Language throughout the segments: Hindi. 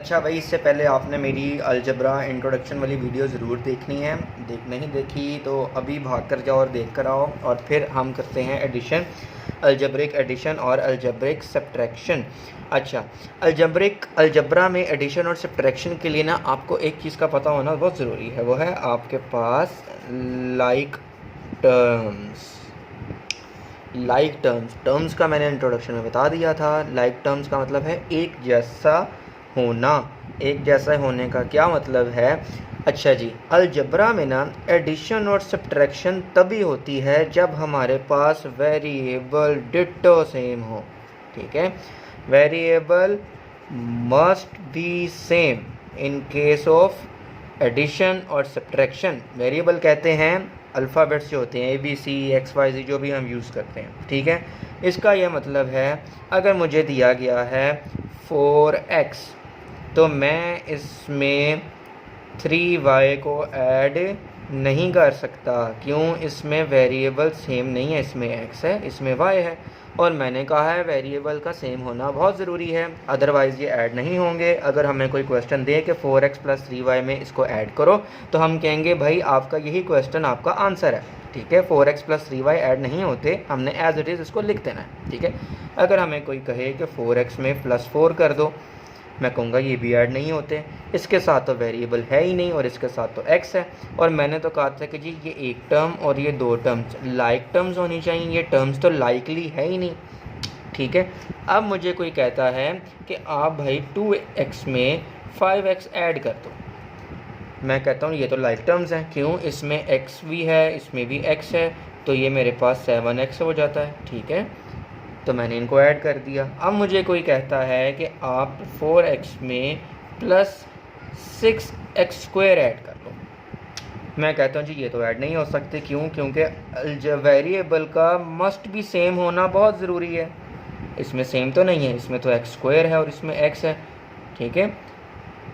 अच्छा भाई, इससे पहले आपने मेरी अलजबरा इंट्रोडक्शन वाली वीडियो ज़रूर देखनी है। नहीं देखी तो अभी भाग कर जाओ और देख कर आओ, और फिर हम करते हैं एडिशन, अलजब्रिक एडिशन और अलजब्रिक सब्ट्रैक्शन। अच्छा, अलजबरा में एडिशन और सब्ट्रैक्शन के लिए ना आपको एक चीज़ का पता होना बहुत ज़रूरी है, वो है आपके पास लाइक टर्म्स का मैंने इंट्रोडक्शन में बता दिया था। लाइक टर्म्स का मतलब है एक जैसा होना। एक जैसा होने का क्या मतलब है? अच्छा जी, अलजबरा में ना एडिशन और सब्ट्रैक्शन तभी होती है जब हमारे पास वेरिएबल डिट्टो सेम हो। ठीक है, variable must be same in case of addition और सब्ट्रैक्शन। वेरिएबल कहते हैं अल्फ़ाबेट्स जो होते हैं ABC XYZ जो भी हम यूज़ करते हैं। ठीक है, इसका यह मतलब है अगर मुझे दिया गया है 4x तो मैं इसमें 3y को ऐड नहीं कर सकता। क्यों? इसमें वेरिएबल सेम नहीं है, इसमें x है, इसमें y है, और मैंने कहा है वेरिएबल का सेम होना बहुत ज़रूरी है, अदरवाइज़ ये ऐड नहीं होंगे। अगर हमें कोई क्वेश्चन दे कि 4x + 3y में इसको ऐड करो, तो हम कहेंगे भाई आपका यही क्वेश्चन आपका आंसर है। ठीक है, 4x + 3y ऐड नहीं होते, हमने एज इट इज़ इसको लिख देना है। ठीक है, अगर हमें कोई कहे कि 4x में +4 कर दो, मैं कहूँगा ये भी ऐड नहीं होते, इसके साथ तो वेरिएबल है ही नहीं और इसके साथ तो x है। और मैंने तो कहा था कि जी ये एक टर्म और ये दो टर्म्स लाइक टर्म्स होनी चाहिए, ये टर्म्स तो लाइकली है ही नहीं। ठीक है, अब मुझे कोई कहता है कि आप भाई 2x में 5x ऐड कर दो, मैं कहता हूँ ये तो लाइक टर्म्स हैं। क्यों? इसमें x भी है, इसमें भी x है, तो ये मेरे पास 7x हो जाता है। ठीक है, तो मैंने इनको ऐड कर दिया। अब मुझे कोई कहता है कि आप 4x में +6x² ऐड कर लो, मैं कहता हूँ जी ये तो ऐड नहीं हो सकते। क्यों? क्योंकि वेरिएबल का मस्ट भी सेम होना बहुत ज़रूरी है। इसमें सेम तो नहीं है, इसमें तो x² है और इसमें x है। ठीक है,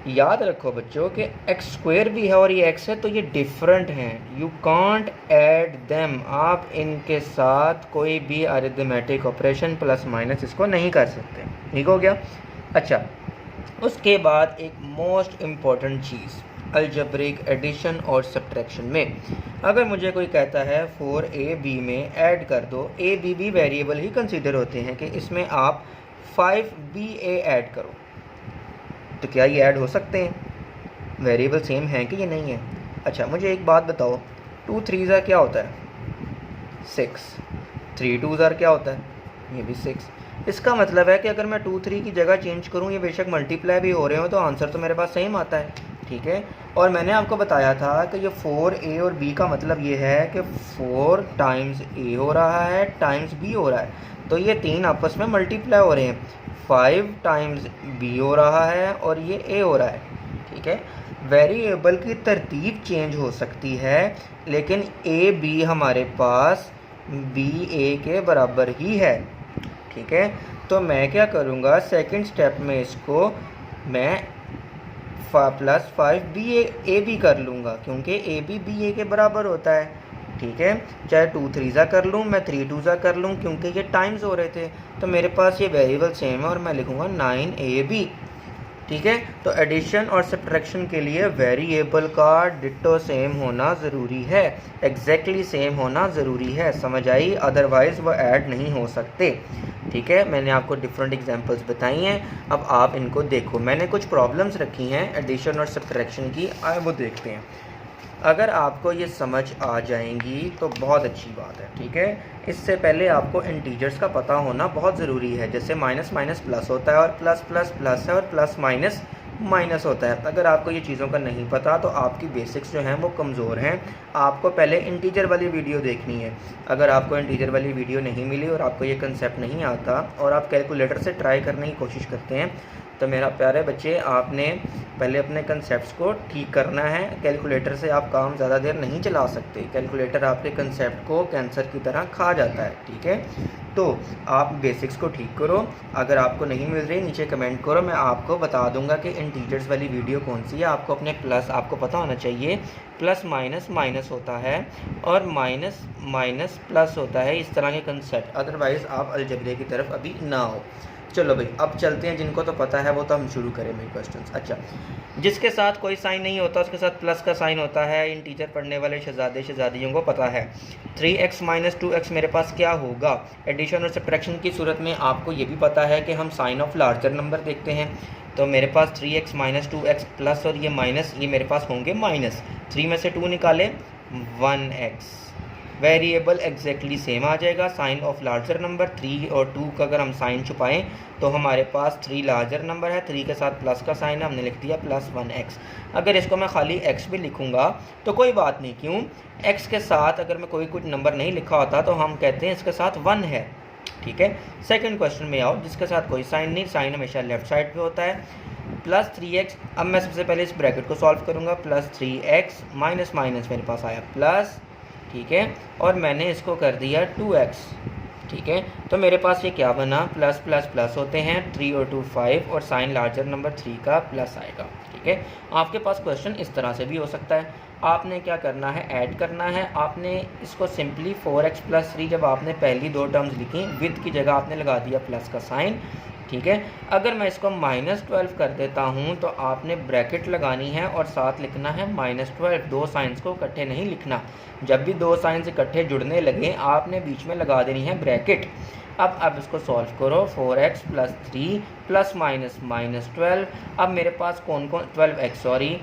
याद रखो बच्चों कि x² भी है और ये x है, तो ये डिफरेंट हैं, यू कांट ऐड देम। आप इनके साथ कोई भी अरिथमेटिक ऑपरेशन प्लस माइनस इसको नहीं कर सकते। ठीक हो गया? अच्छा, उसके बाद एक मोस्ट इम्पॉर्टेंट चीज़ अलजब्रिक एडिशन और सब्ट्रैक्शन में, अगर मुझे कोई कहता है 4ab में ऐड कर दो, a b भी वेरिएबल ही कंसीडर होते हैं कि इसमें आप 5ba ऐड करो, तो क्या ये ऐड हो सकते हैं? वेरिएबल सेम है कि ये नहीं है? अच्छा, मुझे एक बात बताओ, 2 3 क्या होता है? 6। 3 2 क्या होता है? ये भी 6। इसका मतलब है कि अगर मैं 2 3 की जगह चेंज करूँ, ये बेशक मल्टीप्लाई भी हो रहे हो, तो आंसर तो मेरे पास सेम आता है। ठीक है, और मैंने आपको बताया था कि ये 4a और b का मतलब ये है कि 4 टाइम्स a हो रहा है टाइम्स b हो रहा है, तो ये तीन आपस में मल्टीप्लाई हो रहे हैं। 5 टाइम्स b हो रहा है और ये a हो रहा है। ठीक है, वेरिएबल की तरतीब चेंज हो सकती है, लेकिन a b हमारे पास b a के बराबर ही है। ठीक है, तो मैं क्या करूँगा, सेकंड स्टेप में इसको मैं +5ba भी कर लूँगा, क्योंकि a भी ba के बराबर होता है। ठीक है, चाहे 2 3 कर लूँ, मैं 3 2 कर लूँ, क्योंकि ये टाइम्स हो रहे थे, तो मेरे पास ये वेरिएबल सेम है और मैं लिखूँगा 9ab। ठीक है, तो एडिशन और सब्ट्रैक्शन के लिए वेरिएबल का डिट्टो सेम होना ज़रूरी है, एग्जैक्टली सेम होना ज़रूरी है, समझ आई? अदरवाइज़ वो ऐड नहीं हो सकते। ठीक है, मैंने आपको डिफरेंट एग्जांपल्स बताई हैं, अब आप इनको देखो। मैंने कुछ प्रॉब्लम्स रखी हैं एडिशन और सब्ट्रैक्शन की, आए वो देखते हैं। अगर आपको ये समझ आ जाएंगी तो बहुत अच्छी बात है। ठीक है, इससे पहले आपको इंटीजर्स का पता होना बहुत ज़रूरी है, जैसे माइनस माइनस प्लस होता है और प्लस प्लस प्लस है और प्लस माइनस माइनस होता है। अगर आपको ये चीज़ों का नहीं पता तो आपकी बेसिक्स जो हैं वो कमज़ोर हैं। आपको पहले इंटीजर वाली वीडियो देखनी है। अगर आपको इंटीजर वाली वीडियो नहीं मिली और आपको ये कंसेप्ट नहीं आता और आप कैलकुलेटर से ट्राई करने की कोशिश करते हैं, तो मेरा प्यारे बच्चे, आपने पहले अपने कंसेप्ट्स को ठीक करना है। कैलकुलेटर से आप काम ज़्यादा देर नहीं चला सकते, कैलकुलेटर आपके कंसेप्ट को कैंसर की तरह खा जाता है। ठीक है, तो आप बेसिक्स को ठीक करो। अगर आपको नहीं मिल रही, नीचे कमेंट करो, मैं आपको बता दूंगा कि इंटीजर्स वाली वीडियो कौन सी है। आपको अपने प्लस, आपको पता होना चाहिए प्लस माइनस माइनस होता है और माइनस माइनस प्लस होता है, इस तरह के कंसेप्ट, अदरवाइज़ आप अलजबरे की तरफ अभी ना हो। चलो भाई अब चलते हैं, जिनको तो पता है वो तो हम शुरू करें भाई क्वेश्चंस। अच्छा, जिसके साथ कोई साइन नहीं होता उसके साथ प्लस का साइन होता है, इन टीचर पढ़ने वाले शहजादे शहजादियों को पता है। 3x माइनस 2x मेरे पास क्या होगा, एडिशन और सब्ट्रैक्शन की सूरत में आपको ये भी पता है कि हम साइन ऑफ लार्जर नंबर देखते हैं। तो मेरे पास 3x माइनस 2x प्लस और ये माइनस, ये मेरे पास होंगे माइनस। 3 में से 2 निकाले 1x, वेरिएबल एग्जैक्टली सेम आ जाएगा। साइन ऑफ लार्जर नंबर 3 और 2 का अगर हम साइन छुपाएं तो हमारे पास 3 लार्जर नंबर है, 3 के साथ प्लस का साइन है, हमने लिख दिया प्लस 1x। अगर इसको मैं खाली x भी लिखूंगा तो कोई बात नहीं, क्यों, x के साथ अगर मैं कोई कुछ नंबर नहीं लिखा होता तो हम कहते हैं इसके साथ 1 है। ठीक है, सेकंड क्वेश्चन में आओ, जिसके साथ कोई साइन नहीं, साइन हमेशा लेफ्ट साइड पे होता है। प्लस 3x, अब मैं सबसे पहले इस ब्रैकेट को सॉल्व करूंगा। प्लस 3x माइनस माइनस मेरे पास आया प्लस, ठीक है, और मैंने इसको कर दिया 2x। ठीक है, तो मेरे पास ये क्या बना, प्लस प्लस प्लस होते हैं, 3 और 2 5, और साइन लार्जर नंबर 3 का प्लस आएगा। ठीक है, आपके पास क्वेश्चन इस तरह से भी हो सकता है। आपने क्या करना है, ऐड करना है। आपने इसको सिंपली 4x प्लस 3, जब आपने पहली 2 टर्म्स लिखी विद की जगह आपने लगा दिया प्लस का साइन। ठीक है, अगर मैं इसको -12 कर देता हूँ तो आपने ब्रैकेट लगानी है और साथ लिखना है -12। 2 साइंस को इकट्ठे नहीं लिखना, जब भी 2 साइंस इकट्ठे जुड़ने लगे आपने बीच में लगा देनी है ब्रैकेट। अब इसको सॉल्व करो, 4x प्लस 3 प्लस माइनस -12। अब मेरे पास कौन कौन, 12x सॉरी,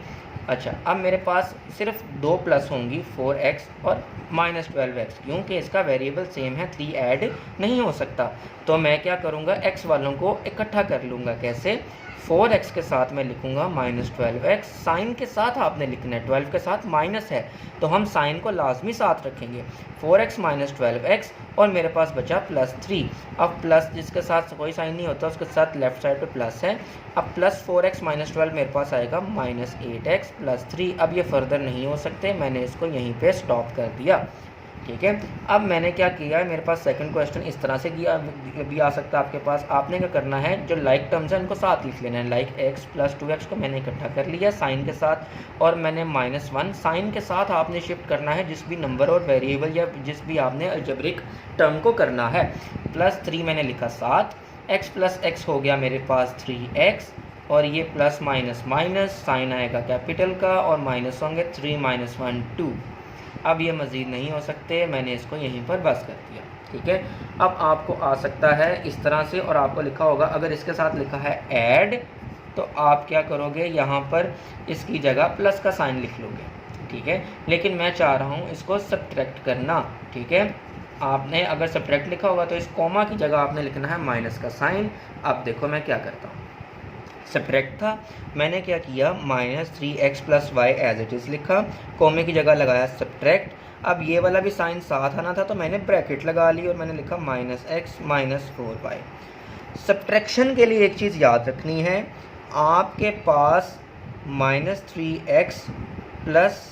अच्छा अब मेरे पास सिर्फ 2 प्लस होंगी, 4x और -12x, क्योंकि इसका वेरिएबल सेम है, 3 ऐड नहीं हो सकता। तो मैं क्या करूँगा, x वालों को इकट्ठा कर लूँगा। कैसे, 4x के साथ मैं लिखूँगा -12x, साइन के साथ आपने लिखना है, 12 के साथ माइनस है तो हम साइन को लाजमी साथ रखेंगे। 4x माइनस 12x और मेरे पास बचा प्लस 3। अब प्लस जिसके साथ कोई साइन नहीं होता उसके साथ लेफ्ट साइड पे प्लस है। अब प्लस 4x माइनस 12 मेरे पास आएगा -8x प्लस 3। अब ये फर्दर नहीं हो सकते, मैंने इसको यहीं पे स्टॉप कर दिया। ठीक है, अब मैंने क्या किया है, मेरे पास सेकंड क्वेश्चन इस तरह से किया भी आ सकता है आपके पास। आपने क्या करना है, जो लाइक टर्म्स हैं उनको साथ लिख लेना है। लाइक x प्लस 2x को मैंने इकट्ठा कर लिया साइन के साथ, और मैंने -1 साइन के साथ आपने शिफ्ट करना है जिस भी नंबर और वेरिएबल या जिस भी आपने अलजेब्रिक टर्म को करना है। प्लस 3 मैंने लिखा साथ, x प्लस x हो गया मेरे पास 3x, और ये प्लस माइनस माइनस साइन आएगा कैपिटल का और माइनस होंगे 3 - 1 2। अब ये मज़ीद नहीं हो सकते, मैंने इसको यहीं पर बस कर दिया। ठीक है, अब आपको आ सकता है इस तरह से, और आपको लिखा होगा अगर इसके साथ लिखा है ऐड तो आप क्या करोगे, यहाँ पर इसकी जगह प्लस का साइन लिख लोगे। ठीक है, लेकिन मैं चाह रहा हूँ इसको सब्ट्रैक्ट करना। ठीक है, आपने अगर सब्ट्रैक्ट लिखा होगा तो इस कॉमा की जगह आपने लिखना है माइनस का साइन। अब देखो मैं क्या करता हूँ, सब्ट्रैक्ट था, मैंने क्या किया, -3x plus y as it is लिखा, कॉमे की जगह लगाया सब्ट्रैक्ट। अब ये वाला भी साइन साथ आना था तो मैंने ब्रैकेट लगा ली और मैंने लिखा -x - 4y। सब्ट्रैक्शन के लिए एक चीज़ याद रखनी है, आपके पास -3x प्लस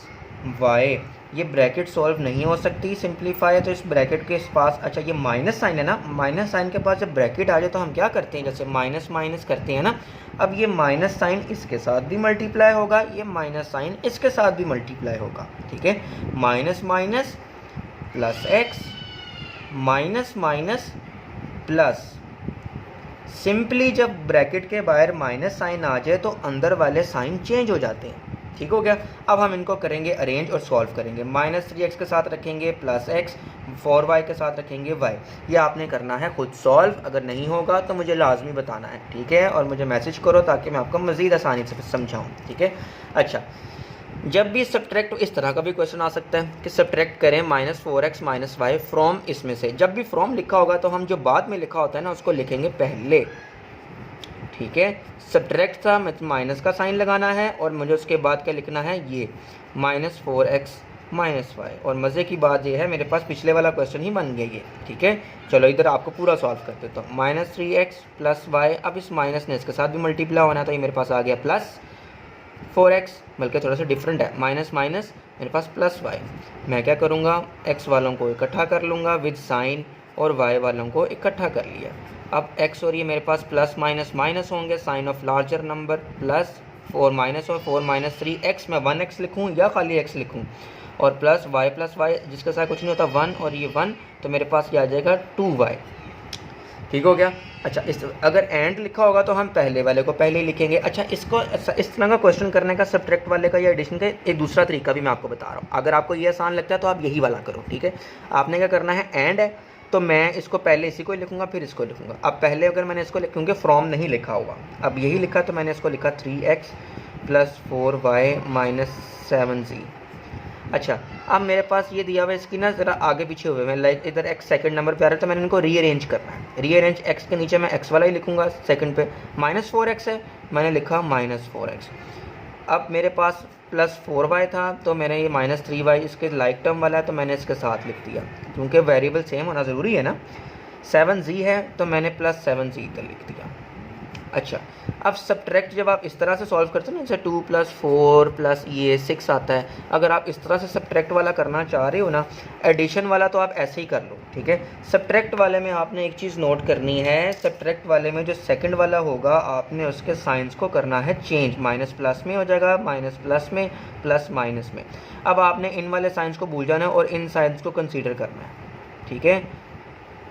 y, ये ब्रैकेट सॉल्व नहीं हो सकती, सिंप्लीफाई है तो इस ब्रैकेट के पास, अच्छा ये माइनस साइन है ना, माइनस साइन के पास जब ब्रैकेट आ जाए तो हम क्या करते हैं, जैसे माइनस माइनस करते हैं ना। अब ये माइनस साइन इसके साथ भी मल्टीप्लाई होगा, ये माइनस साइन इसके साथ भी मल्टीप्लाई होगा। ठीक है, minus minus plus x, minus minus plus, simply जब ब्रैकेट के बाहर माइनस साइन आ जाए तो अंदर वाले साइन चेंज हो जाते हैं। ठीक हो गया, अब हम इनको करेंगे अरेंज और सॉल्व करेंगे। -3x के साथ रखेंगे प्लस x, 4y के साथ रखेंगे y। ये आपने करना है खुद सॉल्व, अगर नहीं होगा तो मुझे लाजमी बताना है। ठीक है, और मुझे मैसेज करो ताकि मैं आपको मज़ीद आसानी से समझाऊँ। ठीक है, अच्छा जब भी सब्ट्रैक्ट, इस तरह का भी क्वेश्चन आ सकता है कि सब्ट्रैक्ट करें -4x - y फ्रॉम, इसमें से जब भी फ्रॉम लिखा होगा तो हम जो बाद में लिखा होता है ना उसको लिखेंगे पहले। ठीक है, सब्ट्रैक्ट था, माइनस का साइन लगाना है और मुझे उसके बाद क्या लिखना है, ये -4x - y। और मज़े की बात ये है मेरे पास पिछले वाला क्वेश्चन ही बन गया ये। ठीक है, चलो इधर आपको पूरा सॉल्व कर देता हूँ। -3x प्लस y, अब इस माइनस ने इसके साथ भी मल्टीप्लाई होना तो ये मेरे पास आ गया प्लस 4x, बल्कि थोड़ा सा डिफरेंट है, माइनस माइनस मेरे पास प्लस y। मैं क्या करूँगा, x वालों को इकट्ठा कर लूँगा विद साइन और y वालों को इकट्ठा कर लिया। अब x और ये मेरे पास प्लस माइनस माइनस होंगे, sign of larger number plus 4 minus और 4 - 3x, मैं 1x लिखूँ या खाली x लिखूँ, और प्लस y जिसके साथ कुछ नहीं होता 1 और ये 1, तो मेरे पास क्या आ जाएगा 2y। ठीक हो गया। अच्छा, इस अगर एंड लिखा होगा तो हम पहले वाले को पहले ही लिखेंगे। अच्छा, इसको इस तरह का क्वेश्चन करने का सब्ट्रैक्ट वाले का या एडिशन का एक दूसरा तरीका भी मैं आपको बता रहा हूँ। अगर आपको ये आसान लगता है तो आप यही वाला करो, ठीक है। आपने क्या करना है, एंड है तो मैं इसको पहले इसी को लिखूंगा फिर इसको लिखूंगा। अब पहले अगर मैंने इसको क्योंकि फ्रॉम नहीं लिखा हुआ, अब यही लिखा तो मैंने इसको लिखा 3x + 4y - 7z। अच्छा, अब मेरे पास ये दिया हुआ है, इसकी ना ज़रा आगे पीछे हुए हैं, लाइक इधर x सेकंड नंबर पे आ रहा है तो मैंने इनको रीअरेंज करना है। रीअरेंज x के नीचे मैं x वाला ही लिखूंगा, सेकंड पे -4x है, मैंने लिखा -4x। अब मेरे पास +4y था तो मैंने ये -3y इसके लाइक टर्म वाला है तो मैंने इसके साथ लिख दिया, क्योंकि वेरिएबल सेम होना ज़रूरी है ना। 7z है तो मैंने +7z इधर लिख दिया। अच्छा, अब सब्ट्रैक्ट जब आप इस तरह से सॉल्व करते हैं ना, जैसे 2 + 4 + ये 6 आता है, अगर आप इस तरह से सब्ट्रैक्ट वाला करना चाह रहे हो ना, एडिशन वाला तो आप ऐसे ही कर लो, ठीक है। सब्ट्रैक्ट वाले में आपने एक चीज़ नोट करनी है, सब्ट्रैक्ट वाले में जो सेकंड वाला होगा आपने उसके साइंस को करना है चेंज, माइनस प्लस में हो जाएगा, माइनस प्लस में, प्लस माइनस में। अब आपने इन वाले साइंस को भूल जाना है और इन साइंस को कंसीडर करना है, ठीक है।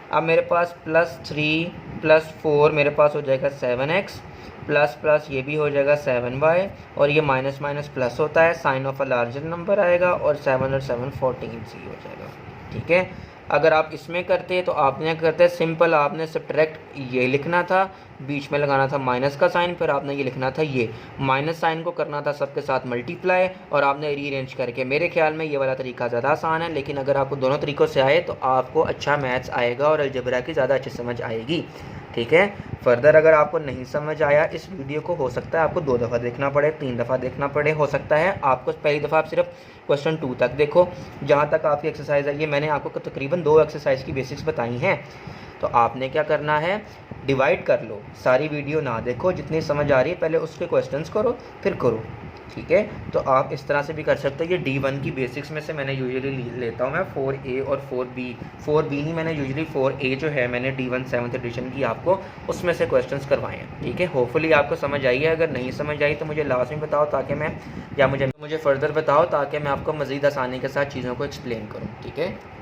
अब मेरे पास +3 + 4 मेरे पास हो जाएगा 7x, प्लस प्लस ये भी हो जाएगा 7y, और ये माइनस माइनस प्लस होता है, sign of a larger number आएगा, और 7 और 7 14c हो जाएगा, ठीक है। अगर आप इसमें करते तो आपने करते सिंपल, आपने सब्ट्रैक्ट ये लिखना था, बीच में लगाना था माइनस का साइन, फिर आपने ये लिखना था, ये माइनस साइन को करना था सबके साथ मल्टीप्लाई, और आपने रीअरेंज करके। मेरे ख्याल में ये वाला तरीका ज़्यादा आसान है, लेकिन अगर आपको दोनों तरीक़ों से आए तो आपको अच्छा मैथ्स आएगा और अलजेब्रा की ज़्यादा अच्छी समझ आएगी, ठीक है। फर्दर अगर आपको नहीं समझ आया इस वीडियो को, हो सकता है आपको 2 दफ़ा देखना पड़े, 3 दफ़ा देखना पड़े, हो सकता है आपको पहली दफ़ा आप सिर्फ क्वेश्चन 2 तक देखो, जहाँ तक आपकी एक्सरसाइज है। ये मैंने आपको तकरीबन 2 एक्सरसाइज की बेसिक्स बताई हैं, तो आपने क्या करना है, डिवाइड कर लो, सारी वीडियो ना देखो, जितनी समझ आ रही है पहले उसके क्वेश्चंस करो फिर करो, ठीक है। तो आप इस तरह से भी कर सकते हो। ये D1 की बेसिक्स में से मैंने यूजुअली लेता हूँ मैं 4A और 4B नहीं, मैंने यूजुअली 4A जो है मैंने D1 7th एडिशन की आपको उसमें से क्वेश्चंस करवाए हैं, ठीक है। होपफुली आपको समझ आई है। अगर नहीं समझ आई तो मुझे लाजमी बताओ, ताकि मैं या मुझे फर्दर बताओ, ताकि मैं आपको मज़ीद आसानी के साथ चीज़ों को एक्सप्लेन करूँ, ठीक है।